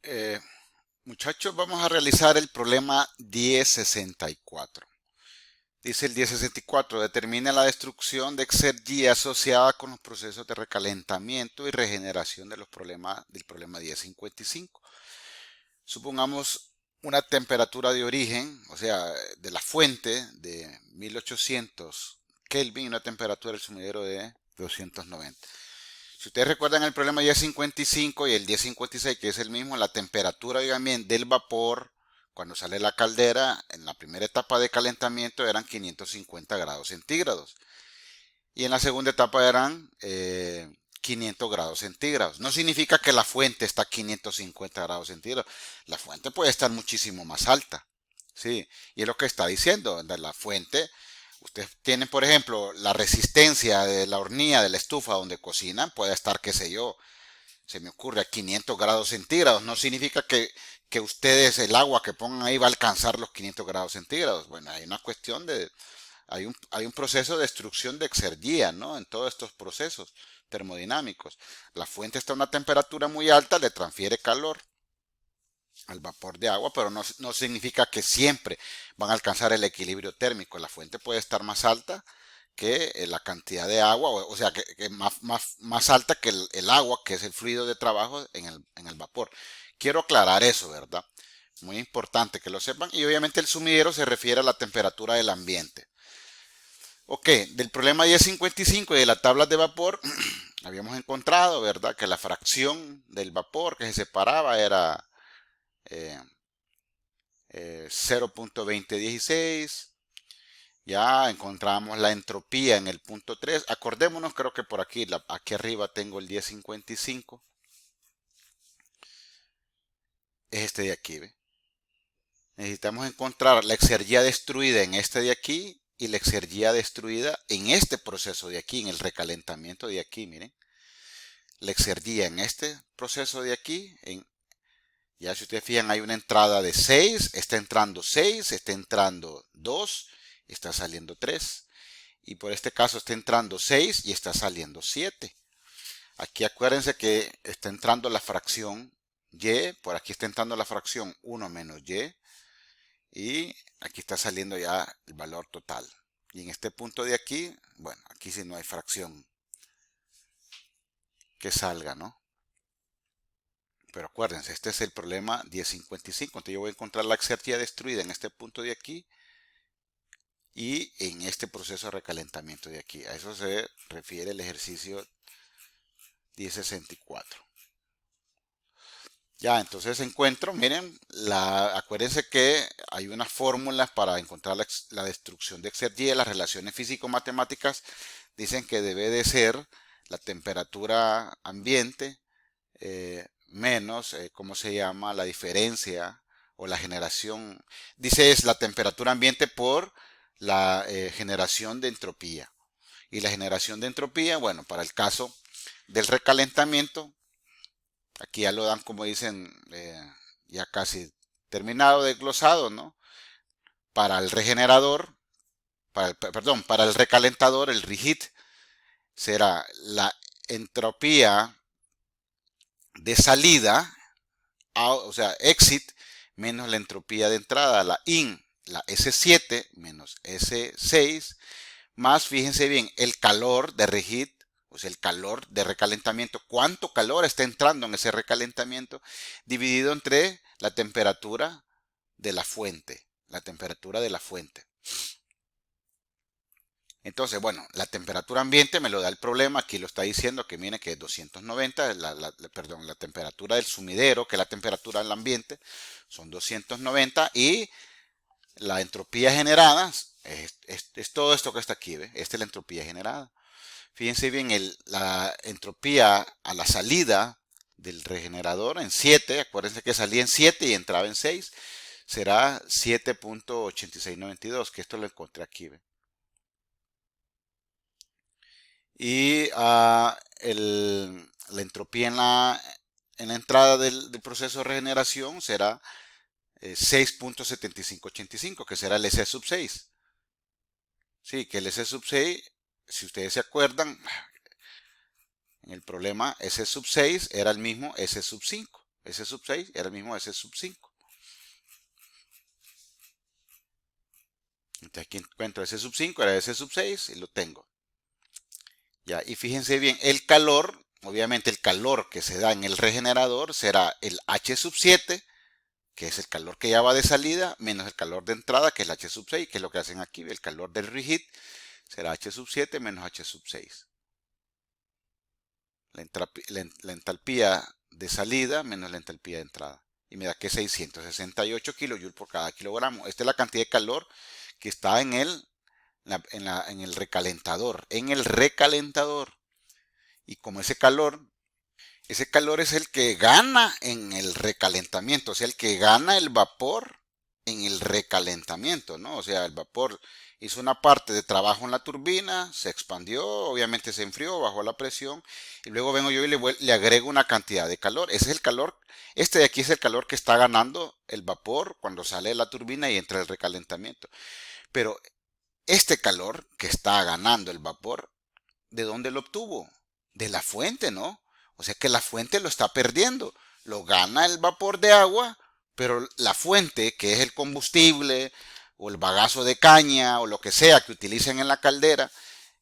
Eh, Muchachos, vamos a realizar el problema 1064. Dice el 1064, determina la destrucción de Exergy asociada con los procesos de recalentamiento y regeneración de del problema 1055. Supongamos una temperatura de origen, o sea, de la fuente de 1800 Kelvin y una temperatura del sumidero de 290. Si ustedes recuerdan el problema 1055 y el 1056, que es el mismo, la temperatura también del vapor cuando sale la caldera en la primera etapa de calentamiento eran 550 grados centígrados y en la segunda etapa eran 500 grados centígrados. No significa que la fuente está a 550 grados centígrados. La fuente puede estar muchísimo más alta. Sí, y es lo que está diciendo. La fuente, ustedes tienen, por ejemplo, la resistencia de la hornilla, de la estufa donde cocinan, puede estar, qué sé yo, se me ocurre a 500 grados centígrados. No significa que ustedes, el agua que pongan ahí va a alcanzar los 500 grados centígrados. Bueno, hay una cuestión hay un proceso de destrucción de exergía, ¿no? En todos estos procesos termodinámicos. La fuente está a una temperatura muy alta, le transfiere calor al vapor de agua, pero no significa que siempre van a alcanzar el equilibrio térmico. La fuente puede estar más alta que la cantidad de agua, o sea, que más alta que el agua, que es el fluido de trabajo en el vapor. Quiero aclarar eso, ¿verdad? Muy importante que lo sepan. Y obviamente el sumidero se refiere a la temperatura del ambiente. Ok, del problema 1055 y de la tabla de vapor, habíamos encontrado, ¿verdad? Que la fracción del vapor que se separaba era eh, 0.2016. Ya encontramos la entropía en el punto 3. Acordémonos, creo que por aquí, aquí arriba tengo el 1055. Es este de aquí, ¿ve? Necesitamos encontrar la exergía destruida en este de aquí y la exergía destruida en este proceso de aquí, en el recalentamiento de aquí, miren. La exergía en este proceso de aquí, ya si ustedes fijan, hay una entrada de 6, está entrando 6, está entrando 2, está saliendo 3. Y por este caso está entrando 6 y está saliendo 7. Aquí acuérdense que está entrando la fracción y, por aquí está entrando la fracción 1 menos y aquí está saliendo ya el valor total. Y en este punto de aquí, bueno, aquí sí no hay fracción que salga, ¿no? Pero acuérdense, este es el problema 1055. Entonces yo voy a encontrar la exergia destruida en este punto de aquí y en este proceso de recalentamiento de aquí. A eso se refiere el ejercicio 1064. Ya, entonces encuentro, miren, acuérdense que hay unas fórmulas para encontrar la destrucción de Exergy. Las relaciones físico-matemáticas dicen que debe de ser la temperatura ambiente menos, ¿cómo se llama? La diferencia o la generación. Dice es la temperatura ambiente por la generación de entropía. Y la generación de entropía, bueno, para el caso del recalentamiento, aquí ya lo dan como dicen, ya casi terminado de glosado, ¿no? Para el regenerador, perdón, para el recalentador, el reheat, será la entropía de salida, o sea, exit, menos la entropía de entrada, la S7 menos S6, más, fíjense bien, el calor de reheat, o sea, el calor de recalentamiento, cuánto calor está entrando en ese recalentamiento, dividido entre la temperatura de la fuente, la temperatura de la fuente. Entonces, bueno, la temperatura ambiente me lo da el problema, aquí lo está diciendo que viene que es 290, perdón, la temperatura del sumidero, que es la temperatura del ambiente, son 290 y la entropía generada es todo esto que está aquí, ¿ve? Esta es la entropía generada. Fíjense bien, la entropía a la salida del regenerador en 7, acuérdense que salía en 7 y entraba en 6, será 7.8692, que esto lo encontré aquí, ¿ve? Y la entropía en la entrada del proceso de regeneración será 6.7585, que será el S sub 6. Sí, que el S sub 6, si ustedes se acuerdan, en el problema S sub 6 era el mismo S sub 5. S sub 6 era el mismo S sub 5. Entonces aquí encuentro S sub 5, era S sub 6 y lo tengo. Ya, y fíjense bien, el calor, obviamente el calor que se da en el regenerador será el H sub 7, que es el calor que ya va de salida, menos el calor de entrada, que es el H sub 6, que es lo que hacen aquí. El calor del reheat será H sub 7 menos H sub 6. La entalpía de salida menos la entalpía de entrada. Y me da que 668 kilojoules por cada kilogramo. Esta es la cantidad de calor que está en el recalentador. En el recalentador. Y como ese calor es el que gana en el recalentamiento, o sea, el que gana el vapor en el recalentamiento, ¿no? O sea, el vapor hizo una parte de trabajo en la turbina, se expandió, obviamente se enfrió, bajó la presión, y luego vengo yo y le agrego una cantidad de calor. Ese es el calor, este de aquí es el calor que está ganando el vapor cuando sale de la turbina y entra el recalentamiento. Pero este calor que está ganando el vapor, ¿de dónde lo obtuvo? De la fuente, ¿no? O sea que la fuente lo está perdiendo. Lo gana el vapor de agua, pero la fuente, que es el combustible o el bagazo de caña o lo que sea que utilicen en la caldera,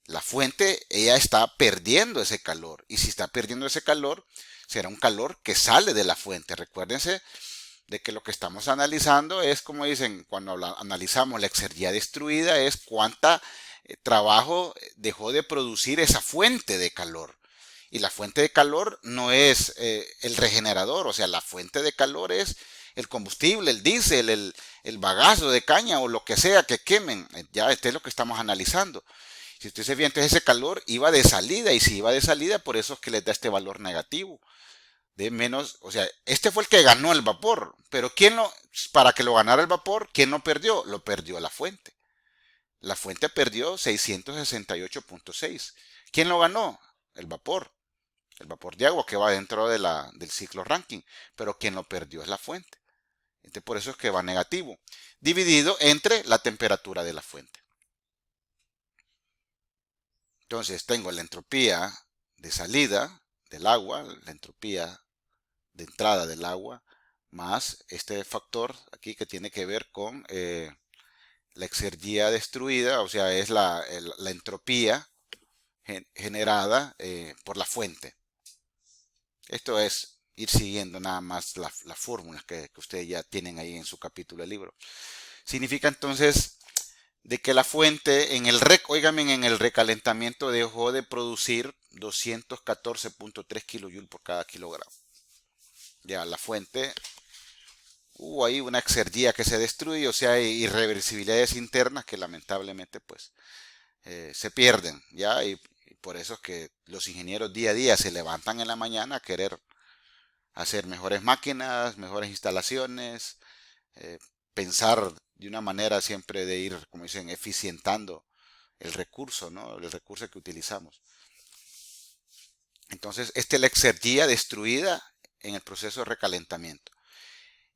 la fuente, ella está perdiendo ese calor. Y si está perdiendo ese calor, será un calor que sale de la fuente. Recuérdense de que lo que estamos analizando es, como dicen, cuando analizamos la exergia destruida, es cuánta trabajo dejó de producir esa fuente de calor. Y la fuente de calor no es el regenerador, o sea, la fuente de calor es el combustible, el diésel, el bagazo de caña o lo que sea que quemen. Ya este es lo que estamos analizando. Si usted se fija, entonces ese calor iba de salida, y si iba de salida, por eso es que les da este valor negativo de menos, o sea, este fue el que ganó el vapor, pero para que lo ganara el vapor, ¿quién lo perdió? Lo perdió la fuente. La fuente perdió 668.6. ¿Quién lo ganó? El vapor. El vapor de agua que va dentro del ciclo Rankine. Pero quien lo perdió es la fuente. Entonces, por eso es que va negativo. Dividido entre la temperatura de la fuente. Entonces, tengo la entropía de salida del agua, la entropía de entrada del agua, más este factor aquí que tiene que ver con la exergia destruida, o sea, es la entropía generada por la fuente. Esto es ir siguiendo nada más las fórmulas que ustedes ya tienen ahí en su capítulo del libro. Significa entonces de que la fuente en el recalentamiento dejó de producir 214.3 kilojoules por cada kilogramo. Ya la fuente hubo ahí una exergia que se destruye, o sea, hay irreversibilidades internas que lamentablemente pues se pierden, ¿ya? Y por eso es que los ingenieros día a día se levantan en la mañana a querer hacer mejores máquinas, mejores instalaciones, pensar de una manera siempre de ir, como dicen, eficientando el recurso, ¿no? El recurso que utilizamos. Entonces, esta es la exergia destruida en el proceso de recalentamiento.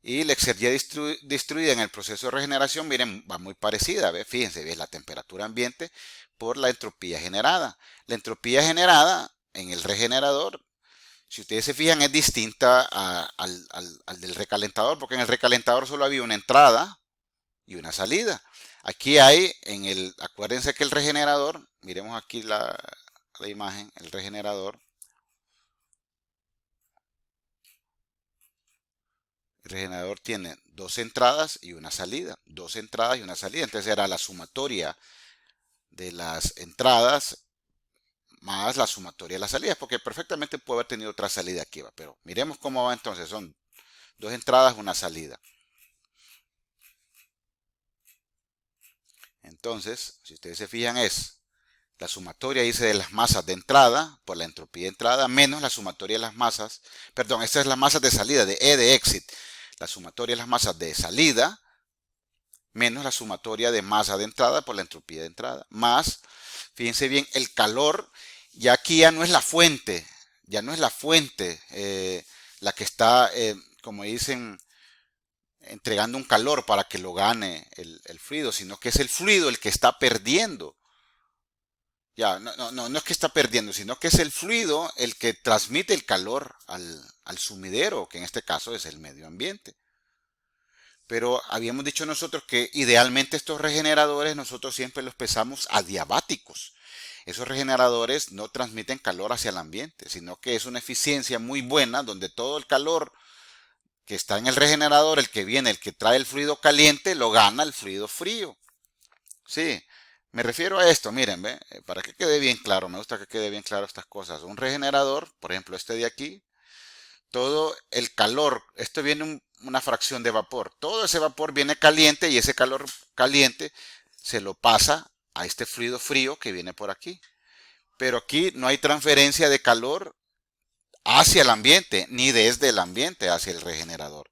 Y la exergia destruida en el proceso de regeneración, miren, va muy parecida. ¿Ve? Fíjense, ¿ve? La temperatura ambiente por la entropía generada. La entropía generada en el regenerador, si ustedes se fijan, es distinta al del recalentador, porque en el recalentador solo había una entrada y una salida. Aquí hay, acuérdense que el regenerador, miremos aquí la imagen, el regenerador. El regenerador tiene dos entradas y una salida. Dos entradas y una salida. Entonces era la sumatoria de las entradas más la sumatoria de las salidas. Porque perfectamente puede haber tenido otra salida aquí. Pero miremos cómo va entonces. Son dos entradas, una salida. Entonces, si ustedes se fijan, es la sumatoria, dice, de las masas de entrada por la entropía de entrada menos la sumatoria de las masas. Perdón, esta es la masa de salida, de E de exit. La sumatoria de las masas de salida menos la sumatoria de masa de entrada por la entropía de entrada, más, fíjense bien, el calor, ya aquí ya no es la fuente, la que está, como dicen, entregando un calor para que lo gane el fluido, sino que es el fluido el que está perdiendo Ya, no es que está perdiendo, sino que es el fluido el que transmite el calor al sumidero, que en este caso es el medio ambiente. Pero habíamos dicho nosotros que idealmente estos regeneradores nosotros siempre los pensamos adiabáticos. Esos regeneradores no transmiten calor hacia el ambiente, sino que es una eficiencia muy buena donde todo el calor que está en el regenerador, el que viene, el que trae el fluido caliente, lo gana el fluido frío. Sí, me refiero a esto, miren, ¿ve? Para que quede bien claro, me gusta que quede bien claro estas cosas. Un regenerador, por ejemplo, este de aquí, todo el calor, esto viene una fracción de vapor, todo ese vapor viene caliente y ese calor caliente se lo pasa a este fluido frío que viene por aquí. Pero aquí no hay transferencia de calor hacia el ambiente, ni desde el ambiente hacia el regenerador.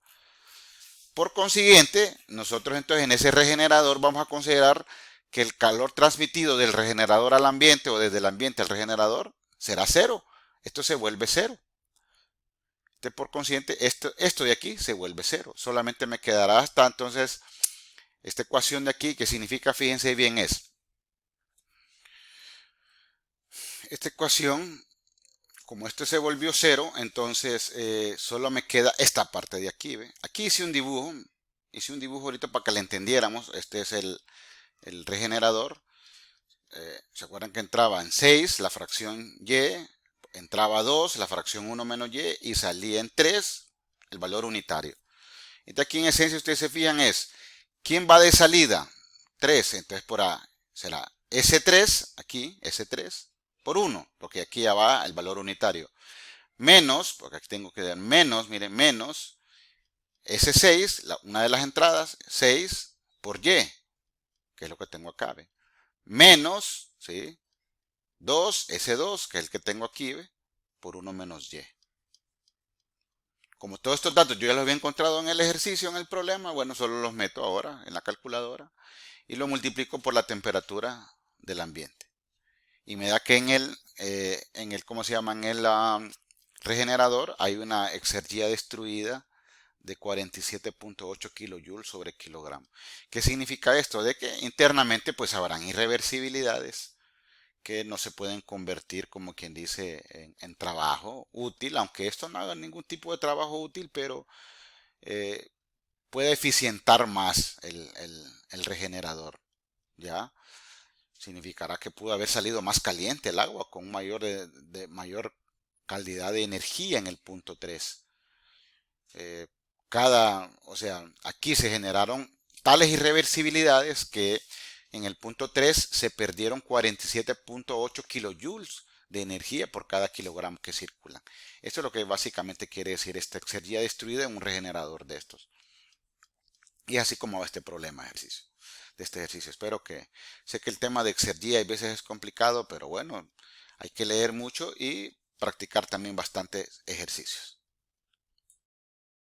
Por consiguiente, nosotros entonces en ese regenerador vamos a considerar que el calor transmitido del regenerador al ambiente o desde el ambiente al regenerador será cero. Esto se vuelve cero. Por consiguiente, esto de aquí se vuelve cero. Solamente me quedará hasta entonces esta ecuación de aquí que significa, fíjense bien, es esta ecuación, como esto se volvió cero, entonces solo me queda esta parte de aquí. ¿Ve? Aquí hice un dibujo ahorita para que le entendiéramos. Este es el regenerador. ¿Se acuerdan que entraba en 6 la fracción y, entraba 2 la fracción 1 menos y salía en 3 el valor unitario? Entonces aquí en esencia ustedes se fijan es, ¿quién va de salida? 3, entonces por A será S3, aquí S3, por 1, porque aquí ya va el valor unitario. Menos, porque aquí tengo que dar menos, miren, menos S6, una de las entradas, 6 por Y, que es lo que tengo acá, ¿ve? Menos, ¿sí? 2, S2, que es el que tengo aquí, ¿ve? Por 1 menos Y. Como todos estos datos yo ya los había encontrado en el ejercicio, en el problema, bueno, solo los meto ahora en la calculadora y lo multiplico por la temperatura del ambiente. Y me da que ¿cómo se llama? En el regenerador hay una exergía destruida de 47.8 kilojoules sobre kilogramo. ¿Qué significa esto? De que internamente pues habrán irreversibilidades que no se pueden convertir, como quien dice, en trabajo útil, aunque esto no haga ningún tipo de trabajo útil, pero eh, puede eficientar más el regenerador, ¿ya? Significará que pudo haber salido más caliente el agua con mayor calidad de energía en el punto 3. Eh, o sea, aquí se generaron tales irreversibilidades que en el punto 3 se perdieron 47.8 kilojoules de energía por cada kilogramo que circulan. Esto es lo que básicamente quiere decir esta exergía destruida en un regenerador de estos. Y así como va este problema de este ejercicio. Espero que, sé que el tema de exergía a veces es complicado, pero bueno, hay que leer mucho y practicar también bastantes ejercicios.